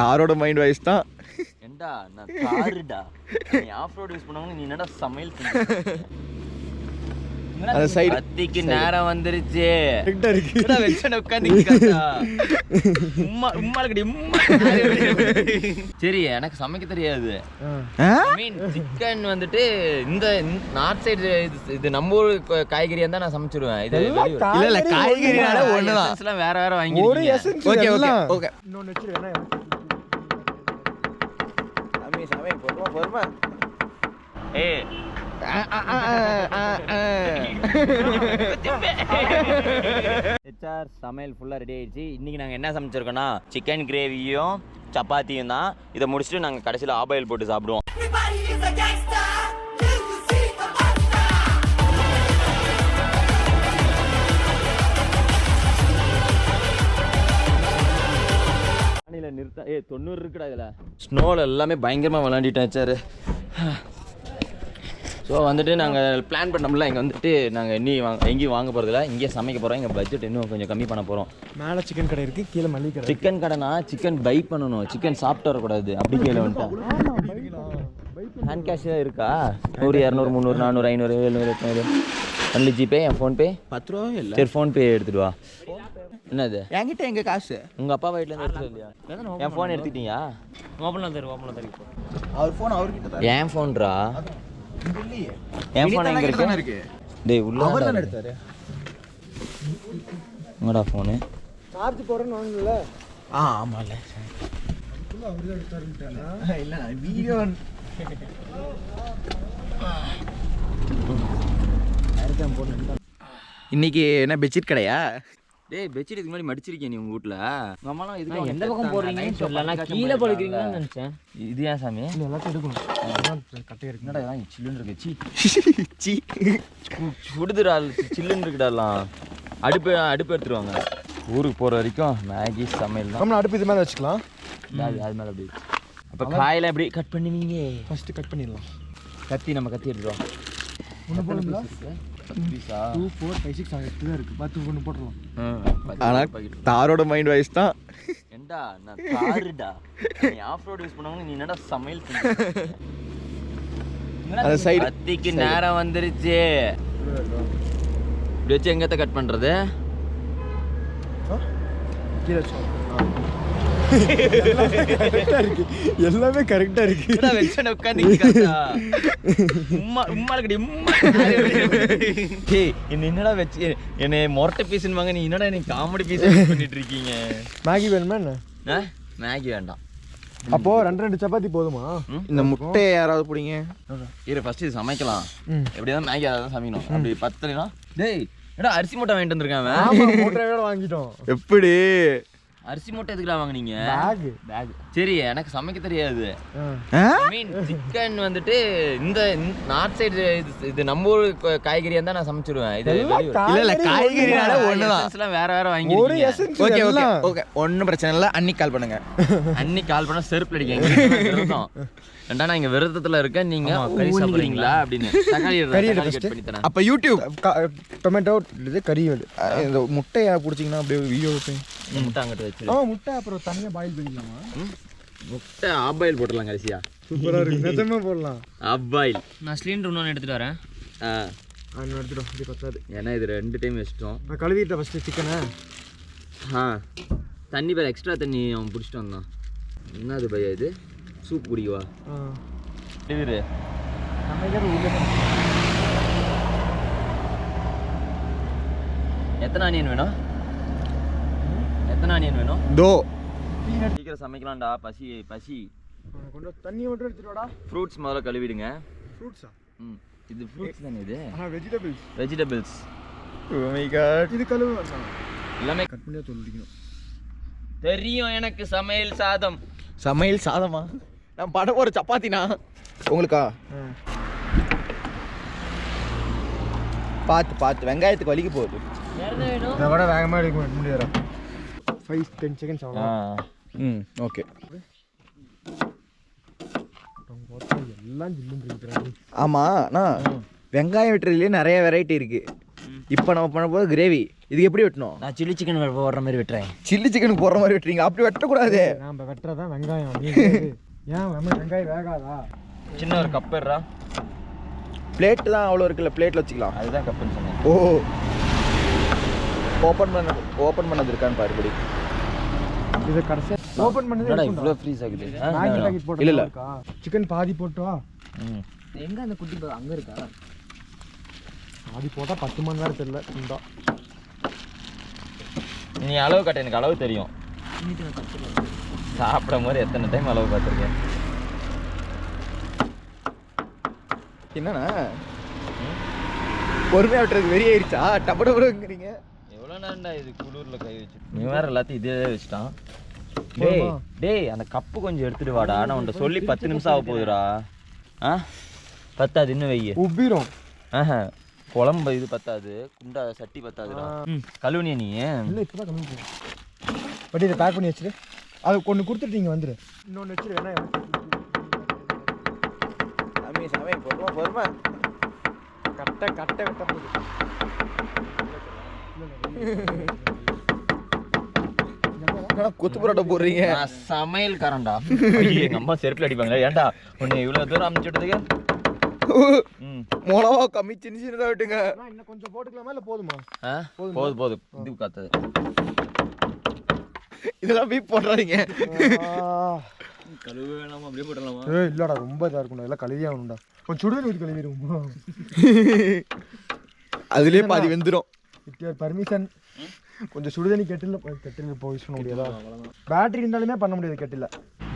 தாரோட mind voice தான். ஏண்டா நான் தாருடா, நீ ஆஃப் ரோட் யூஸ் பண்ணவங்க நீ என்னடா சமையல் அந்த சைடு கத்திக்கு நேரம் வந்துருச்சு. கரெக்டா இருக்கு. வெச்சன உட்கார்ந்திருக்கா சரி, எனக்கு சமைக்க தெரியாது. மீன் சிக்கன் வந்துட்டு இந்த நார்த் சைடு இது நம்ம ஊர் காய்கறியா இருந்தா நான் சமைச்சிருவேன். இது இல்ல இல்ல காய்கறினால ஒண்ணுதான், வேற வேற வாங்கி. Okay okay okay. இன்னொன்னு வெச்சிருவேனா சாமி சாமி பொறுமா. ஏய் சமையல் ஃபுல்லா ரெடி ஆயிடுச்சு. இன்னைக்கு நாங்க என்ன சமைச்சிருக்கோம்னா சிக்கன் கிரேவியும் சப்பாத்தியும் தான். இதை முடிச்சுட்டு நாங்க கடைசியில் ஆபாயில் போட்டு சாப்பிடுவோம். நிறுத்த 90 இருக்குடா இதுல. ஸ்னோல எல்லாமே பயங்கரமா விளையாண்டிட்டாச்சாரு. ஸோ வந்துட்டு நாங்கள் பிளான் பண்ணோம்ல, இங்கே வந்துட்டு நாங்கள் எங்கேயும் வாங்க போகிறதில்ல, இங்கேயே சமைக்க போகிறோம். எங்கள் பட்ஜெட் இன்னும் கொஞ்சம் கம்மி பண்ண போகிறோம். மேலே சிக்கன் கடை இருக்குது, கீழே மல்லிகை கடை. சிக்கன் கடைனா சிக்கன் பை பண்ணணும், சிக்கன் சாப்பிட்டு வரக்கூடாது. அப்படி கீழே வந்துட்டேன். ஹேண்ட் கேஷ் தான் இருக்கா? 100 200 300 400 500 700 800 ஒன்லி ஜிபே. என் ஃபோன்பே 10 ரூபா இல்லை. சரி ஃபோன்பே எடுத்துட்டு வா. என்னது என்கிட்ட எங்கள் காசு உங்கள் அப்பா வீட்டிலேருந்து எடுத்துட்டு இல்லையா? என் ஃபோன் எடுத்துக்கிட்டீங்க? ஓப்பனில் தரும். அவர் ஃபோன் அவர்கிட்ட. என் ஃபோன்ரா? என் ஃபோன் எங்கே இருக்கு? டேய் உள்ள அவர் தான் எடுத்தாரு. உங்களோட ஃபோனு சார்ஜ் போடுறேன்னு வாங்கல. ஆமாம்ல அவர் தான் எடுத்தாருன்ட்டாங்க. இல்லை வீடியோ இன்னைக்கு என்ன பெட்ஷீட் கடையா? டேய் பெட்ஷீட் இதுக்கு முன்னாடி மடிச்சிருக்கேன் நீ உங்க வீட்ல. உங்க அம்மாலாம் இதுக்கு எந்த பக்கம் போடுறீங்கன்னு சொல்லல, நான் கீழே படுக்கிறீங்கன்னு நினைச்சேன். இது ஏன் சாமி? இல்லை எல்லாத்தையும் எடுக்கணும். கட்டையா இருக்கு. என்னடா இதெல்லாம் சில்லுன்னு இருக்கு. சீ சுடுதுடா, சில்லுன்னு இருக்குடாலாம். அடுப்பு எடுத்துருவாங்க. ஊருக்கு போகிற வரைக்கும் மேகி சமையல் தான். நம்ம அடுப்பு இது மேலே வச்சுக்கலாம். அது மேலே அப்படி. அப்போ காயெல்லாம் எப்படி கட் பண்ணுவீங்க? ஃபஸ்ட்டு கட் பண்ணிடலாம். நம்ம கத்தி எடுத்துருவோம். ஒன்று போடுங்களா? 2 4 5 6 8 தான் இருக்குது. 10 ஒன்று போட்டுடலாம். ஆனால் தாரோட மைண்ட் வாய்ஸ் தான். ஏண்டா நான் தாருடா, நீ ஆஃப் ரோட் யூஸ் பண்ணவங்க நீ என்னடா சமையல் அந்த சைடு கத்திக்கு நேரம் வந்துருச்சு. இப்படி வச்சு எங்கத்த கட் பண்ணுறது? கீழே எல்லாமே கரெக்டா இருக்கு. என்னடா வச்சு என்னை மொரட்டை பீஸ்னுவாங்க, நீ என்னடா எனக்கு காமெடி பீஸ் பண்ணிட்டு இருக்கீங்க? மேகி வேணுமா என்ன? மேகி வேண்டாம். அப்போ 2 சப்பாத்தி போதுமா? இந்த முட்டையை யாராவது பிடிங்க. இரு ஃபர்ஸ்ட் இது சமைக்கலாம். எப்படிதான் மேகி அதான் சமைக்கணும். அப்படி 10 டேய் என்னடா அரிசி மூட்டை வாங்கிட்டு வந்திருக்காங்க. மூட்டையோட வாங்கிட்டோம். எப்படி அரிசி மூட்டை எதுக்குடா வாங்குனீங்க? பேக். சரி எனக்கு சமைக்க தெரியாது. மீன் சிக்கன் வந்துட்டு இந்த நார்த் சைடு இது நம்ம ஊர் காய்கறியா இருந்தா நான் சமைச்சிருவேன். இது இல்ல இல்ல காய்கறினால ஒண்ணுதான், வேற வேற வாங்கி. ஓகே ஓகே ஓகே ஒன்றும் பிரச்சனை இல்லை. அன்னைக்கு கால் பண்ணுங்க. அன்னைக்கு கால் பண்ணா செருப்பு அடிக்க. ஏண்டா நான் இங்க விரதத்துல இருக்கேன், நீங்க கறி சாப்பிடுறீங்களா அப்படின்னு. தக்காளி கட் பண்ணி தரேன். அப்ப யூடியூப் டொமேட்டோ இது கறி இந்த முட்டையை பிடிச்சிங்கன்னா அப்படியே வீடியோ வைப்பேன். முட்டை அங்கிட்ட வச்சு முட்டை அப்புறம் தனியாக பாயில் பண்ணிக்கலாமா? முட்டை ஆபாயில் போட்டுடலாம் கடைசியா. சூப்பராக இருக்கு. நிஜமா போடலாம் ஆபாயில். நான் சிலிண்டர் இன்னொன்று எடுத்துகிட்டு வரேன். எடுத்துட்டோம். இது பத்தாது ஏன்னா இது 2 டைம் வச்சிட்டோம். நான் கழுவிட்டேன் ஃபஸ்ட்டு சிக்கனை. தண்ணி பேர் எக்ஸ்ட்ரா தண்ணி அவன் பிடிச்சிட்டு வந்தான். என்னது பையா இது? சூப் குடிக்குவா? இரு எத்தனை ஆனியன் வேணும்? தோ சீக்கிரம் சமைக்கலாம்டா. பசி கொஞ்சம் தண்ணி மட்டும் எடுத்துட்டோடா. ஃப்ரூட்ஸ் முதல்ல கழுவிடுங்க. ஃப்ரூட்ஸா? இது ஃப்ரூட்ஸ் தானே இது? வெஜிடபிள்ஸ். Oh my God. இது கழுவு வேண்டாம். எல்லாமே கட் பண்ணியா சொல்லிக்கணும். தெரியும் எனக்கு சமையல் சாதமா? நான் பட போற சப்பாத்தினா உங்களுக்கா? பார்த்து வெங்காயத்துக்கு வலிக்கு போகுது. நான் கூட வேகமாக எடுக்க முடியாது. 5-10 செகண்ட்ஸ் ஆகும். ஓகே. எல்லாம் ஜில்லுன்னு. ஆமாம் அண்ணா வெங்காயம் வெட்டுறதுலேயே நிறைய வெரைட்டி இருக்குது. இப்போ நம்ம பண்ண போது கிரேவி இதுக்கு எப்படி வெட்டணும்? நான் சில்லி சிக்கன் போடுற மாதிரி வெட்டுறேன். சில்லி சிக்கனுக்கு போடுற மாதிரி வெட்டுறீங்க? அப்படி வெட்டக்கூடாது. நம்ம வெட்டுறதான் வெங்காயம். ஏன் வெங்காயம் வேகாதா? சின்ன ஒரு கப்புறா. பிளேட் தான் அவ்வளோ இருக்குல்ல, பிளேட்டில் வச்சுக்கலாம். அதுதான் கப்புன்னு சொன்னேன். ஓ, ஓப்பன் பண்ணது இருக்கான்னு பாருபடி. இதை கடைசியாக ஓப்பன் பண்ணது இவ்வளோ ஃப்ரீஸ் ஆகுது. இல்லை சிக்கன் பாதி போட்டா எங்க அந்த குட்டி அங்க இருக்கா? பாதி போட்டா 10 மணி நேரம் தெரியல. இந்தா நீ அளவு கட்ட, எனக்கு அளவு தெரியும். சாப்பிடும் போது எத்தனை டைம் அளவு பார்த்துருக்கேன். என்னண்ணா பொறுமையாக விட்டுறது வெறியாயிருச்சா? டப்பு டப்புங்கிறீங்க. எவ்வளோ நேரம்டா இது குளூரில் கை வச்சு? நீ வேற எல்லாத்தையும் இதே வச்சுட்டான். டேய் அந்த கப்பு கொஞ்சம் எடுத்துட்டு வாடா. நான் உன்ட்ட சொல்லி 10 நிமிஷம் ஆக போகுதுடா. ஆ பத்தாது, இன்னும் வெய்ய உப்பிரும். குழம்பு இது பத்தாது, குண்டா சட்டி பத்தாதுடா. கழுவுனியா நீ? இல்லை இப்போ தான் கம்மி. பட் இதை பேக் பண்ணி வச்சுரு. அது ஒன்று கொடுத்துட்டு நீங்கள் வந்துடு. இன்னொன்று வச்சுரு. வேணா சமையல் பொறுமை கட்டை வெட்ட போகுது. கொத்து பரோட்டா போடுறீங்க. சமையல் காரண்டா. எங்க அம்மா செருப்பில் அடிப்பாங்களா? ஏன்டா உன்னை இவ்வளோ தூரம் அமைச்சுட்டதுக்கு? மிளகா கம்மி சின்னதாக விட்டுங்க. இன்னும் கொஞ்சம் போட்டுக்கலாமா இல்லை போதுமா? போதும் இது காத்தது. இதெல்லாம் பீப் போடுறாங்க. கழுவு வேணாமா? அப்படியே போடலாமா? இல்லடா, ரொம்ப இதாக இருக்கும்டா. எல்லாம் கழுவியே ஆகணும்டா. கொஞ்சம் சுடுதண்ணி ஊற்றி கழுவிடுவோமா? அதுலேயே பாதி வெந்துடும். பர்மிஷன். கொஞ்சம் சுடுதண்ணி கெட்டில் போய் யூஸ் பண்ண முடியாதா? பேட்டரி இருந்தாலுமே பண்ண முடியாது கெட்டில்.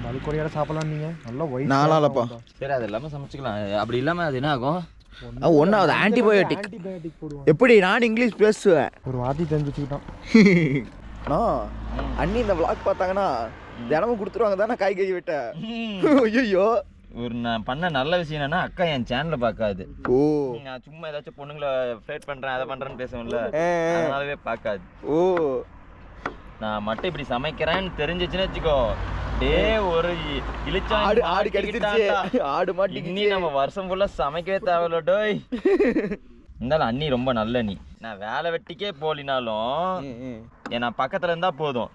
அது குறையாத சாப்பிடலாம். நீங்கள் நல்லா ஒயிட் நாளாலப்பா. சரி, அது எல்லாமே சமைச்சிக்கலாம். அப்படி இல்லாமல் அது என்ன ஆகும்? ஒன்றாவது ஆன்டிபயோட்டிக் போடுவோம். எப்படி? நான் இங்கிலீஷ் பேசுவேன். ஒரு வார்த்தை தெரிஞ்சு வச்சுக்கிட்டான். அண்ணி இந்த விளாக் பார்த்தாங்கன்னா தினமும் கொடுத்துருவாங்க தானே காய்கறி வெட்ட. ஐயோ, ஒரு நான் பண்ண நல்ல விஷயம் என்னன்னா, அக்கா என் சேனலை பார்க்காது. ஓ, நான் சும்மா ஏதாச்சும் பொண்ணுங்களை ஃப்ளைட் பண்ணுறேன் அதை பண்ணுறேன்னு பேசுவேன்ல, அதனாலவே பார்க்காது. ஓ, நான் மட்டும் இப்படி சமைக்கிறேன்னு தெரிஞ்சிச்சுன்னு வச்சுக்கோ, டே ஒரு இழிச்சா ஆடு கடிச்சிருச்சு. ஆடு மாட்டி இன்னி நம்ம வருஷம் ஃபுல்லா சமைக்கவே தேவையில்ல டோய். இருந்தாலும் அண்ணி ரொம்ப நல்ல நீ. நான் வேலை வெட்டிக்கே போலினாலும் நான் பக்கத்துல இருந்தா போதும்,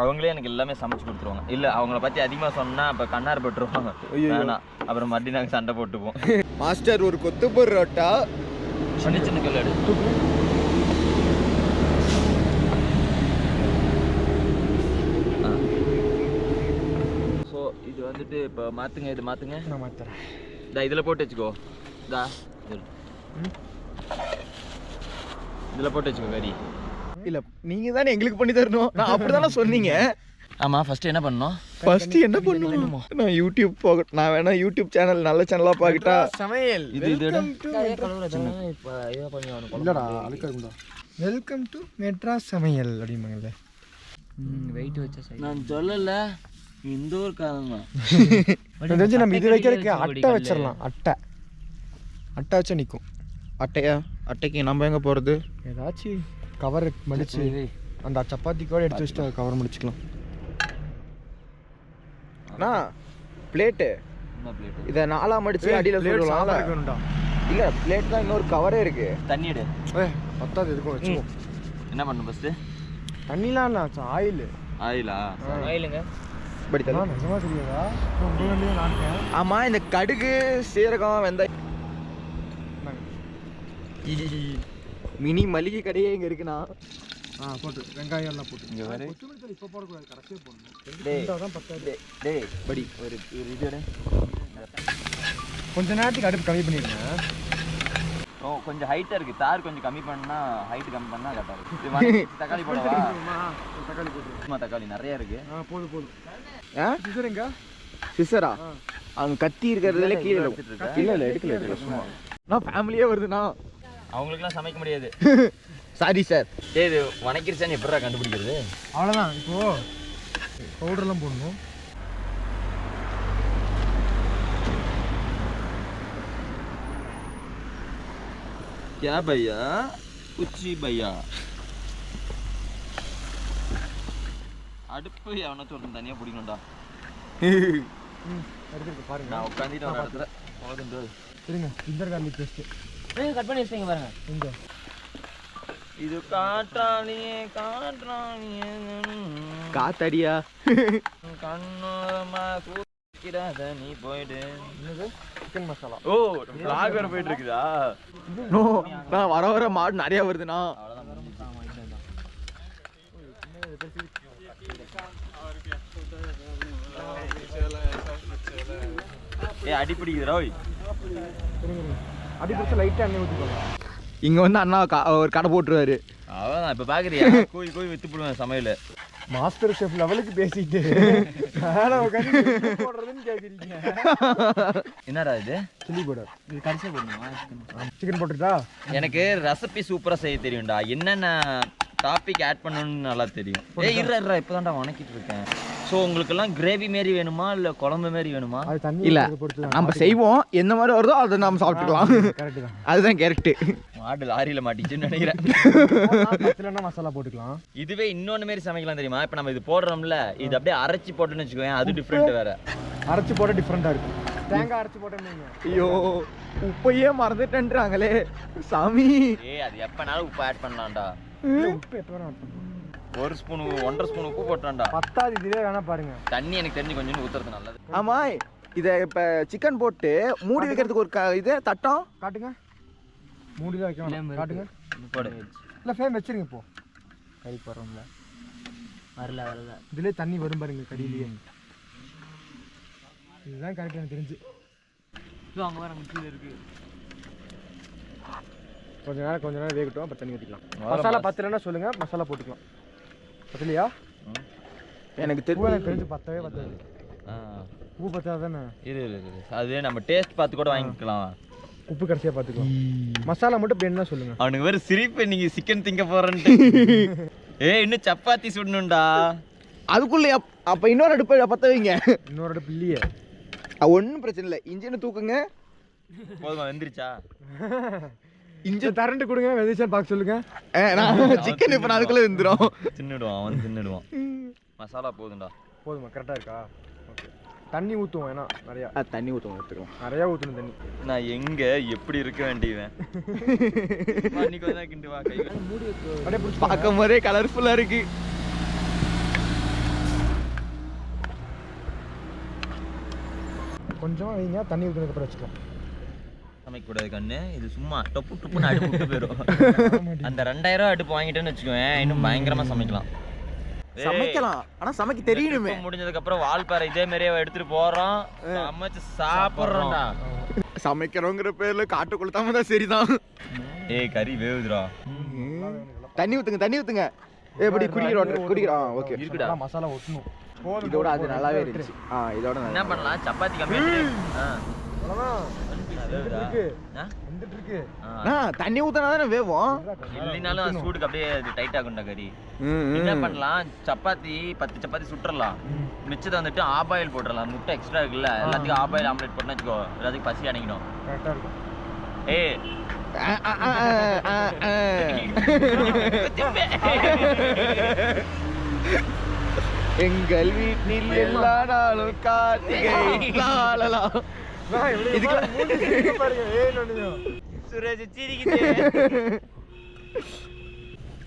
அவங்களே எனக்கு எல்லாமே சமைச்சு கொடுத்துருவாங்க. இல்ல அவங்கள பத்தி அதிகமா சொன்னா அப்ப கண்ணார் போட்டுருவாங்க. வேணாம், அப்புறம் மறுபடியும் நாங்க சண்டை போட்டுப்போம். மாஸ்டர் ஒரு கொத்து பரோட்டா சின்ன சின்ன கல் எடு. ஸோ இது வந்துட்டு இப்போ மாற்றுங்க, இது மாற்றுங்க. நான் மாற்றுறேன். இதில் போட்டு வச்சுக்கோ. இதில் போட்டு வச்சுக்கோ கறி. இல்ல நீங்க தானே எங்களுக்கு பண்ணி தரணும். நான் அப்படிதானே சொன்னீங்க. ஆமா, ஃபர்ஸ்ட் என்ன பண்ணணும்? ஃபர்ஸ்ட் என்ன பண்ணணும்? நான் யூடியூப் போக, நான் வேணா யூடியூப் சேனல் நல்ல சேனலா பாக்கிட்டா சமையல். இது இல்லடா, அழுக்கா இருக்குடா. வெல்கம் டு மெட்ராஸ் சமையல் அப்படிம்பாங்கல்ல. வெயிட் வச்ச சைடு நான் சொல்லல, இந்த ஒரு காரணம் தான். தெரிஞ்சு நம்ம இது வைக்கிறதுக்கு அட்டை வச்சிடலாம். அட்டை வச்சா நிற்கும். அட்டையா? அட்டைக்கு நம்ம எங்க போறது? ஏதாச்சும் கவர் மடிச்சு அந்த சப்பாத்தி கூட எடுத்து வச்சுட்டு கவர் முடிச்சுக்கலாம். பிளேட்டு இதை நாலா மடிச்சு அடியில் சொல்லலாம். இல்ல பிளேட் தான், இன்னொரு கவரே இருக்கு. தண்ணி எடு. பத்தாது, எதுக்கும் வச்சுக்கோ. என்ன பண்ணணும் ஃபர்ஸ்ட்? தண்ணிலாம் இல்லை, ஆயில். ஆயிலா? ஆயிலுங்க. நிஜமா தெரியாதா? ஆமா, இந்த கடுகு சீரகம் வெந்தயம் மினி மளிகை கடையே இங்க இருக்குண்ணா. போட்டு வெங்காயம் எல்லாம் போட்டு இங்க வர இப்போ போடக்கூடாது, கடைசியாக போடணும். டேய் படி ஒரு இது எடு. கொஞ்ச நேரத்துக்கு அடுப்பு கம்மி பண்ணிடுங்க. கொஞ்சம் ஹைட்டா இருக்கு, தார் கொஞ்சம் கம்மி பண்ணா, ஹைட் கம்மி பண்ணா கரெக்டா இருக்கு. தக்காளி போடவா? தக்காளி போட்டு. தக்காளி நிறைய இருக்கு. போதும். சிசருங்க? சிசரா? அவங்க கத்தி இருக்கிறதுல கீழே இல்ல எடுக்கல. சும்மா நான் ஃபேமிலியே வருதுண்ணா. அவங்களுக்குலாம் சமைக்க முடியாது. Sorry sir. டேய், இது வணக்கிருச்சான்னு எப்படா கண்டுபிடிக்கிறது? அவ்வளோதான். இப்போ பவுடர்லாம் போடணும். क्या भैया? कुछ भैया அடுப்பு எவனா சொல்றேன், தனியா பிடிக்கணும்டா. எடுத்துருக்கு பாருங்க. நான் உட்காந்துட்டு ஒரு இடத்துல போதும். இருங்க, ஜிஞ்சர் கார்லிக் பேஸ்ட் கட் பண்ணி வச்சிங்க பாருங்க. இங்க இது காற்றாலியே காத்தடியா கண்ணோரமா கூக்கிறாத நீ போயிடு. சிக்கன் மசாலா. ஓ vlog வேற போயிட்டு இருக்குதா? நோ நான் வர மாடு நிறைய வருதுண்ணா. அடி பிடிக்குதுடா. அடி பிடிச்ச லைட்டாக எண்ணெய் ஊற்றிக்கோங்க. இங்க வந்து அண்ணா ஒரு கடை போட்டுருவாரு. அவ்வளோதான். இப்போ பார்க்குறியா கோயில் கோயில் வித்து போடுவேன் சமையல். மாஸ்டர் ஷெஃப் லெவலுக்கு பேசிட்டு போடுறதுன்னு கேட்குறீங்க. என்னடா இது? Chilli powder. இது கடைசியாக போடணுமா? சிக்கன் போட்டுட்டா? எனக்கு ரெசிபி சூப்பராக செய்ய தெரியும்டா. என்னென்ன டாபிக் ஆட் பண்ணணும்னு நல்லா தெரியும். இருறா இப்போ தான்டா வணக்கிட்டு இருக்கேன். ஸோ உங்களுக்கெல்லாம் கிரேவி மாரி வேணுமா இல்லை குழம்பு மாரி வேணுமா? அது தண்ணி இல்ல பொறுத்து நம்ம செய்வோம், எந்த மாதிரி வருதோ அதை நம்ம சாப்பிட்டுக்கலாம். கரெக்டு தான். அதுதான் கரெக்ட். மாடு லாரியில் மாட்டிச்சுன்னு நினைக்கிறேன். பத்துலன்னா மசாலா போட்டுக்கலாம். இதுவே இன்னொன்று மாரி சமைக்கலாம் தெரியுமா? இப்போ நம்ம இது போடுறோம்ல, இது அப்படியே அரைச்சி போட்டுன்னு வச்சுக்கோங்க, அது டிஃப்ரெண்ட் வேற. அரைச்சி போட்டால் டிஃப்ரெண்ட்டாக இருக்கும். தேங்காய் அரைச்சி போட்டோம்னு ஐயோ உப்பையே மறந்துட்டேன்றாங்களே சாமி. அது எப்பனாலும் உப்பு ஆட் பண்ணலாம்டா. உப்பு எப்போ வேணும் ஆட் பண்ணுவோம். 1 ஸ்பூன் 1.5 ஸ்பூன் உப்பு போட்டான்டா. 10 இதுவே வேணா பாருங்க. தண்ணி எனக்கு தெரிஞ்சு கொஞ்சம் ஊத்துறது நல்லது. ஆமா இதை இப்போ சிக்கன் போட்டு மூடி வைக்கிறதுக்கு ஒரு இது தட்டம் காட்டுங்க. மூடி தான் வைக்கணும். காட்டுங்க. போடு. இல்லை ஃபேம் வச்சிருங்க. இப்போ கறி போடுறோம்ல, வரல. இதுலேயே தண்ணி வரும் பாருங்க கடியிலேயே. இதுதான் கரெக்ட் எனக்கு தெரிஞ்சு. அங்கே வர கீழே இருக்கு. கொஞ்ச நேரம் வேகட்டும். அப்புறம் தண்ணி ஊற்றிக்கலாம். மசாலா பத்தலைன்னா சொல்லுங்க, மசாலா போட்டுக்கலாம். பத்தலையா? எனக்கு எனக்கு தெரிஞ்சு பத்தவே பத்தாது. உப்பு பத்தாது தானே? இரு அது நம்ம டேஸ்ட் பார்த்து கூட வாங்கிக்கலாம். உப்பு கடைசியாக பார்த்துக்கலாம். மசாலா மட்டும் இப்போ என்ன சொல்லுங்க. அவனுக்கு வேறு சிரிப்பு, நீங்க சிக்கன் திங்க போறேன்ட்டு. இன்னும் சப்பாத்தி சுடணும்டா. அதுக்குள்ளே அப்போ இன்னொரு அடுப்பு பற்ற வைங்க. இன்னொரு அடுப்பு இல்லையே. ஒன்றும் பிரச்சனை இல்லை. இன்ஜினை தூக்குங்க. போதுமா? வெந்துருச்சா? இன்ஜின் தரண்டு கொடுங்க. வெந்துச்சான்னு பார்க்க சொல்லுங்க. சிக்கன் இப்போ அதுக்குள்ளே வெந்துடும். தின்னுடுவான் அவன், தின்னுடுவான். மசாலா போதும்டா. போதுமா? கரெக்டாக இருக்கா? ஓகே. தண்ணி ஊற்றுவோம். ஏன்னா நிறையா தண்ணி ஊற்றுவோம். எடுத்துக்கலாம். நிறையா ஊற்றணும் தண்ணி. நான் எங்க எப்படி இருக்க வேண்டியவன். இன்னைக்கு வந்து கிண்டு வா கை மூடி வைக்க. அப்படியே பிடிச்சி பார்க்கும் போதே கலர்ஃபுல்லாக இருக்கு. கொஞ்சமாக வைங்க. தண்ணி ஊற்றுனதுக்கப்புறம் வச்சுக்கலாம். சமைக்கக்கூடாது கண்ணு. இது சும்மா டொப்பு டொப்புன்னு அடுப்பு விட்டு போயிடும். அந்த 2000 அடுப்பு வாங்கிட்டேன்னு வச்சுக்கோவேன், இன்னும் பயங்கரமா சமைக்கலாம். சமைக்கலாம், ஆனா சமைக்க தெரியணுமே. முடிஞ்சதுக்கு அப்புறம் வால்பாறை இதே மாதிரியே எடுத்துட்டு போறோம், சமைச்சு சாப்பிடுறோம்டா. சமைக்கிறோங்கிற பேர்ல காட்டுக்குள்ள தான் சரிதான். கறி வேவுதுடா. தண்ணி ஊத்துங்க. எப்படி குடிக்கிறோம். ஓகே இருக்குடா. மசாலா ஊற்றணும். இதோட அது நல்லாவே இருந்துச்சு. இதோட என்ன பண்ணலாம்? சப்பாத்தி கம்மி. தண்ணி ஊத்தினா தானே வேவும். இல்லைனாலும் சூடுக்கு அப்படியே டைட் ஆகும்டா கறி. என்ன பண்ணலாம்? சப்பாத்தி 10 சப்பாத்தி சுட்டுறலாம். மிச்சத்தை வந்துட்டு ஆபாயில் போட்டுடலாம். முட்டை எக்ஸ்ட்ரா இருக்குல்ல, எல்லாத்துக்கும் ஆபாயில் ஆம்லெட் போட்டுன்னு வச்சுக்கோ, எல்லாத்துக்கும் பசி அடைக்கணும். எங்கள் வீட்டில் எல்லா நாளும் கார்த்திகை.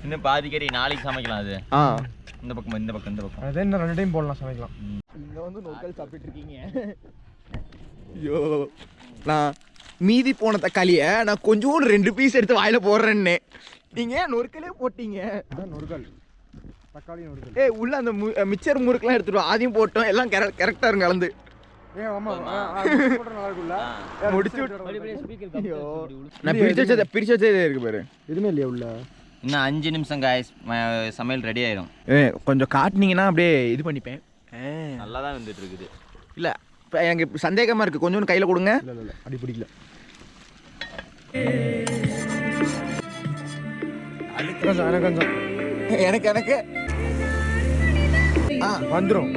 இன்னும் பாதி கறி நாளைக்கு சமைக்கலாம். அது இந்த பக்கம் இந்த பக்கம் அதே இன்னும் 2 டைம் போடலாம், சமைக்கலாம். இங்க வந்து நோக்கல் சாப்பிட்டு இருக்கீங்க. ஐயோ, நான் மீதி போன தக்காளியை நான் கொஞ்சோண்டு 2 பீஸ் எடுத்து வாயில போடுறேன்னு நீங்க நொறுக்கலே போட்டீங்க. நொறுக்கல் தக்காளி நொறுக்கல். உள்ள அந்த மிச்சர் முறுக்கெல்லாம் எடுத்துட்டு அதையும் போட்டோம். எல்லாம் கரெக்டா இருக்கும் கலந்து. பிரிச்சு வச்சதே இருக்கு பாரு. எதுவுமே இல்லையா உள்ள? இன்னும் 5 நிமிஷம் காய்ஸ், சமையல் ரெடி ஆயிரும். கொஞ்சம் காட்டினீங்கன்னா அப்படியே இது பண்ணிப்பேன். நல்லா தான் வந்துட்டு இருக்குது. இல்லை இப்போ எனக்கு சந்தேகமாக இருக்குது, கொஞ்சோண்டு கையில் கொடுங்க. இல்லை அடி பிடிக்கல. எனக்கு எனக்கு வந்துடும்.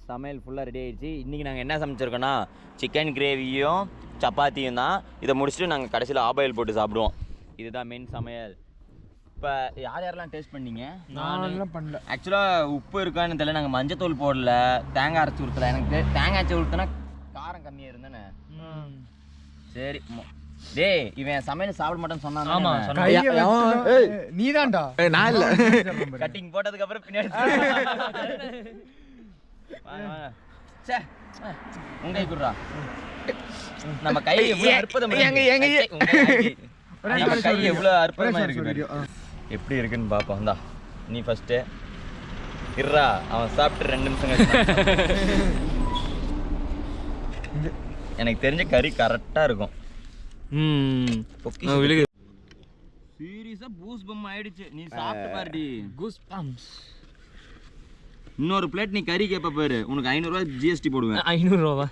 சமையல் ஃபுல்லாக ரெடி ஆயிடுச்சு. இன்றைக்கி நாங்கள் என்ன சமைச்சிருக்கோன்னா சிக்கன் கிரேவியும் சப்பாத்தியும் தான். இதை முடிச்சுட்டு நாங்கள் கடைசியில் ஆபாயில் போட்டு சாப்பிடுவோம். இதுதான் மெயின் சமையல். இப்போ யாரெல்லாம் டேஸ்ட் பண்ணீங்க? நான்லாம் பண்ணல. ஆக்சுவலாக உப்பு இருக்கான்னு தெரியல. நாங்கள் மஞ்சத்தூள் போடல, தேங்காய் அரைச்சி ஊற்றல. எனக்கு தேங்காய் அரைச்சி ஊற்றினா காரம் கம்மியாக இருந்தேனே. சரி டேய் இவன் சமையல் சாப்பிட மாட்டேன்னு சொன்னான். ஆமா சொன்னா நீதான்டா. நான் இல்ல. கட்டிங் போட்டதுக்கு அப்புறம் பின்னாடி சே உங்க கை குடுறா. நம்ம கை எவ்வளவு அற்புதமா இருக்கு. நம்ம கை எவ்வளவு அற்புதமா இருக்கு. எப்படி இருக்குன்னு பாப்போம். இந்தா நீ ஃபர்ஸ்ட் இருடா, அவன் சாப்பிட்டு 2 நிமிஷம் கழிச்சு. எனக்கு தெரிஞ்ச கறி கரெக்டா இருக்கும். சீரியஸா பூஸ் பம் ஆயிடுச்சு. நீ சாப்பிட்டு பாருடி. Goose bumps. இன்னொரு பிளேட் நீ கறி கேப்ப பாரு, உனக்கு 500 ரூபாய் ஜிஎஸ்டி போடுவேன். 500 ரூபாவா?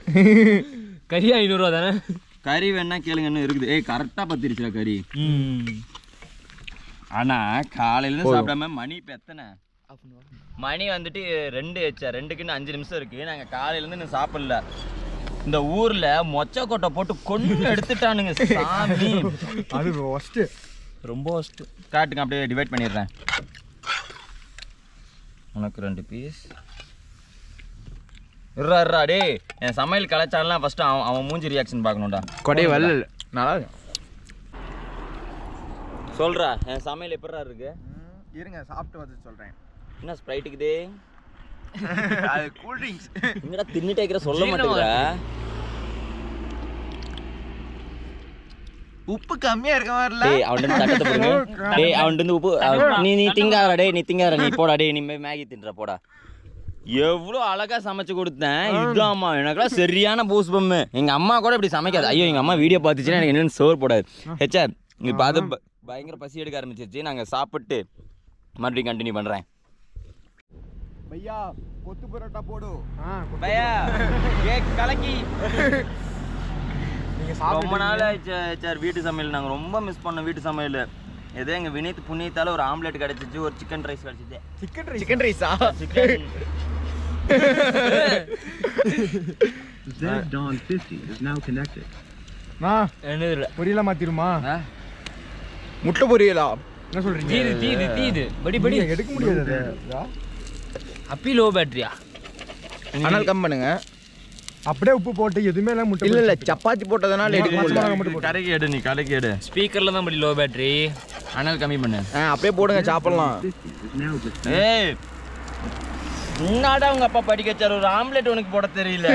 கறி 500 ரூபா தானே? கறி வேணா கேளுங்கன்னு இருக்குது. ஏய் கரெக்டா பத்திருச்சுடா கறி. ஆனா காலையில இருந்து சாப்பிடாம மணி இப்ப எத்தனை மணி வந்துட்டு 2 ஆச்சா. 2க்கு 5 நிமிஷம் இருக்கு. நாங்க காலையில இருந்து இன்னும் சாப்பிடல. இந்த ஊர்ல மொச்ச கொட்டை போட்டு கொண்டு எடுத்துட்டானுங்க சாமி. அது ஃபர்ஸ்ட் ரொம்ப ஒஸ்ட். காட்டுங்க, அப்படியே டிவைட் பண்ணிடுறேன். உனக்கு 2 பீஸ். இருறா டேய், என் சமையல் கலைச்சாலாம் ஃபர்ஸ்ட் அவன் மூஞ்சி ரியாக்ஷன் பார்க்கணும்டா. கொடை வல்ல நல்லா இருக்கு. சொல்றா என் சமையல் எப்படிடா இருக்கு? இருங்க சாப்பிட்டு வந்து சொல்றேன். என்ன ஸ்ப்ரைட்டுக்குதே? அது கூல் ட்ரிங்க்ஸ். எங்கடா தின்னுட்டே இருக்கிற சொல்ல மாட்டேங்கிற. உப்பு கம்மியா இருக்க மாதிரில. டேய் அவன்கிட்ட தட்டத்தை போடுங்க. டேய் அவன்கிட்ட உப்பு நீ திங்காதடா. டேய் நீ திங்காதடா. நீ போடா. டேய் நீ மேகி தின்றா போடா. எவ்வளோ அழகா சமைச்சு கொடுத்தேன். இதாம்மா எனக்குலாம் சரியான பூஸ் பம்மு. எங்க அம்மா கூட இப்படி சமைக்காது. ஐயோ எங்க அம்மா வீடியோ பார்த்துச்சுன்னா எனக்கு என்னன்னு சோறு போடாது. ஹெச்ஆர் நீ பார்த்து பயங்கர பசி எடுக்க ஆரம்பிச்சிருச்சு. நாங்க சாப்பிட்டு மறுபடியும் கண்டினியூ பண்றேன். பையா கொத்து பரோட்டா போடு. பையா கேக் கலக்கி. நீங்க ரொம்ப நாள் ஆயிடுச்சு சார் வீட்டு சமையல். நாங்கள் ரொம்ப மிஸ் பண்ணோம் வீட்டு சமையல். ஏதோ எங்கள் வினீத் புண்ணியத்தால் ஒரு ஆம்லெட் கிடச்சிச்சு, ஒரு சிக்கன் ரைஸ் கிடச்சிச்சு. சிக்கன் ரைஸா? சிக்கன் என்னது இல்ல. பொரியலா மாத்திருமா? முட்டை பொரியலா? என்ன சொல்றீங்க? தீது படி படி எடுக்க முடியாது. அப்பி லோ பேட்டரியா? ஆனால் கம் பண்ணுங்க. அப்படியே உப்பு போட்டு எதுவுமே எல்லாம் முட்டை இல்ல சப்பாத்தி போட்டதனால எடுக்க முடியல. கடைக்கு எடு, நீ கடைக்கு எடு. ஸ்பீக்கர்ல தான் படி லோ பேட்டரி. ஆனால் கம்மி பண்ணு. அப்படியே போடுங்க சாப்பிடலாம். ஏய் என்னடா உங்க அப்பா படிக்க வச்சாரு, ஒரு ஆம்லெட் உனக்கு போட தெரியல.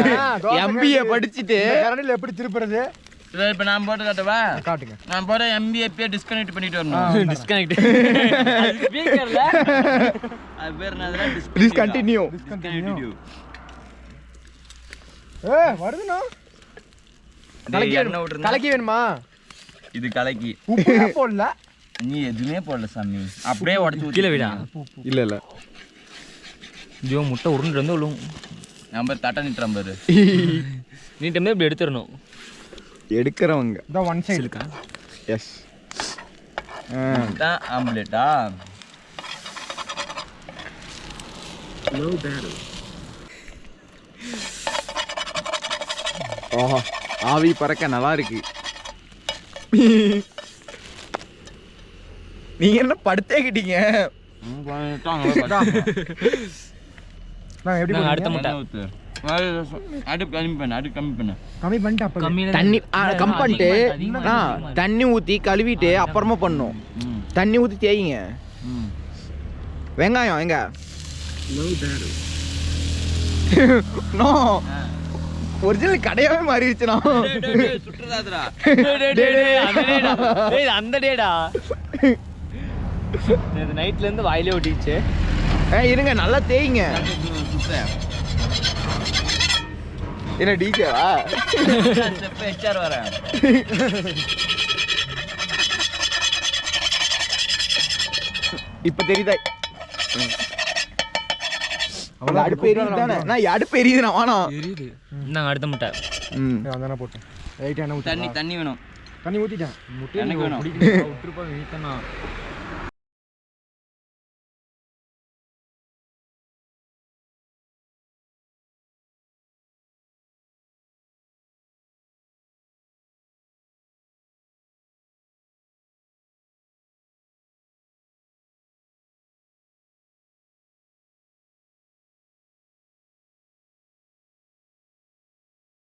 எம்பிஏ படிச்சுட்டு கரண்டில எப்படி திருப்புறது? இப்போ நான் போட்டு காட்டவா? காட்டுங்க. நான் போட எம்பிஏ டிஸ்கனெக்ட் பண்ணிட்டு வரணும். டிஸ்கனெக்ட். ஸ்பீக்கர்ல அது பேர் என்னதுடா? டிஸ்கண்டினியூ. டிஸ்கண்டினியூ. வருதுண்ணா. எண்ணெய் விட்டுருந்தா கலக்கி வேணுமா? இது கலக்கி. உப்பு போடல. நீ எதுவுமே போடல சாமி. அப்படியே உடச்சு கீழே விடா. இல்ல ஜோ முட்டை உருண்டு வந்து விழுவும். நம்ம தட்டை நிட்டுறோம் பாரு. நீட்டமே இப்படி எடுத்துடணும். எடுக்கிறவங்க இதான் ஒன் சைடு இருக்கா? எஸ். தான் ஆம்லெட்டா? ஓஹோ ஆவி பறக்க நல்லா இருக்கு. நீங்க என்ன படுத்தே கிட்டீங்க? நான் எப்படி அடுத்த முட்டை அடுப்பு கம்மி பண்ணு. அடுப்பு கம்மி பண்ணு. கம்மி பண்ணிட்டு அப்ப தண்ணி கம் பண்ணிட்டு தண்ணி ஊற்றி கழுவிட்டு அப்புறமா பண்ணும். தண்ணி ஊற்றி தேய்ங்க. வெங்காயம் எங்க? நோ ஒரிஜினல் கடையாவே மாறிடுச்சுனா. சுற்றுதாதுடா. அந்த டேடா நைட்ல இருந்து வாயிலே ஒட்டிச்சு. இருங்க நல்லா தேய்ங்க. என்ன டீச்சரா? ஹெச்ஆர் வரேன். இப்ப தெரியுதா? அடுப்பு எரியுது தானே? நான் அடுப்பு எரியுது நான் வானா. எரியுது. நாங்க அடுத்த முட்டை. அதானே போட்டேன். ரைட் என்ன ஊத்தி தண்ணி வேணும். தண்ணி ஊத்திட்டேன். எனக்கு வேணும். விட்டுருப்பா வீட்டனா.